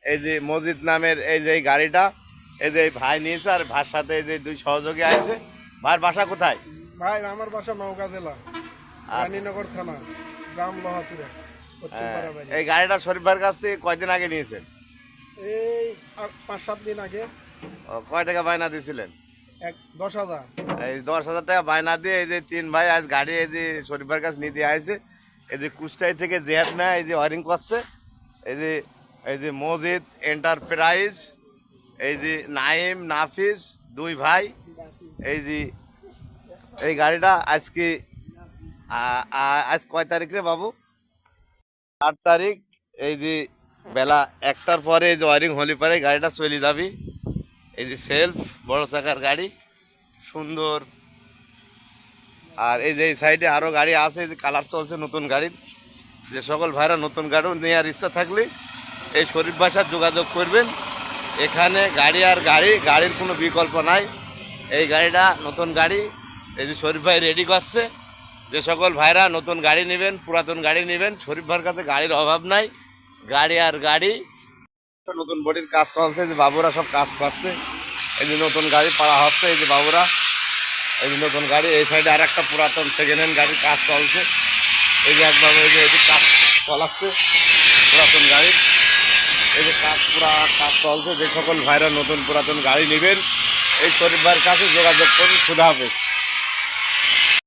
এই যে মসজিদ নামের এই যে এই গাড়িটা, এই যে এই ভাই নিয়েছে আর ভাইয়ের সাথে এই যে দুই সহযোগী আছে। ভাইয়ের বাসা কোথায়? ভাই আমার বাসা নওগাঁ জেলা, রানীনগর থানা, গ্রাম লোহাসুরা, পশ্চিম পাড়া বাড়ি। এই গাড়িটা শরীফ ভাইয়ের কাছ থেকে কয়দিন আগে নিয়েছেন? এই 5-7 দিন আগে। কয় টাকা বায়না দিয়েছিলেন? 10,000। এই 10,000 টাকা বায়না দিয়ে এই যে তিন ভাই আজ গাড়ি এই যে শরীফ ভাইয়ের কাছে নিতে আসছে। এই যে কুষ্টাই থেকে জেহাদ নেয় এই যে ওয়ারিং করছে। এই যে মসজিদ এন্টারপ্রাইজ, এই যে নাইম নাফিস দুই ভাই। এই যে এই গাড়িটা আজকে আজ কয় তারিখ রে বাবু? 8 তারিখ। এই যে বেলা 1টার পরে এই যে ওয়ারিং হলি পরে গাড়িটা চলে যাবি। এই যে সেলফ বড় চাকার গাড়ি, সুন্দর। আর এই যে এই সাইডে আরো গাড়ি আছে, এই যে কালার চলছে নতুন গাড়ির। যে সকল ভাইরা নতুন গাড়ি নেওয়ার ইচ্ছা থাকলে এই শরীফ বাসার যোগাযোগ করবেন। এখানে গাড়ি আর গাড়ির কোনো বিকল্প নাই। এই গাড়িটা নতুন গাড়ি, এই যে শরীফ ভাই রেডি করছে। যে সকল ভাইরা নতুন গাড়ি নেবেন, পুরাতন গাড়ি নেবেন, শরীফ ভাইয়ের কাছে গাড়ির অভাব নাই। গাড়ি আর গাড়ি, নতুন বডির কাজ চলছে, যে বাবুরা সব কাজ করছে। এই যে নতুন গাড়ি পাড়া হচ্ছে, এই যে বাবুরা, এই যে নতুন গাড়ি। এই সাইডে আর একটা পুরাতন সেকেন্ড হ্যান্ড গাড়ির কাজ চলছে। এই যে একবার এই যে কাজ চলাচ্ছে পুরাতন গাড়ির, এই যে কাজ চলছে। যে সকল ভাইরা নতুন পুরাতন গাড়ি নেবেন এই শরীফ ভাইয়ের কাছে যোগাযোগ করুন। খুদা হাফেজ।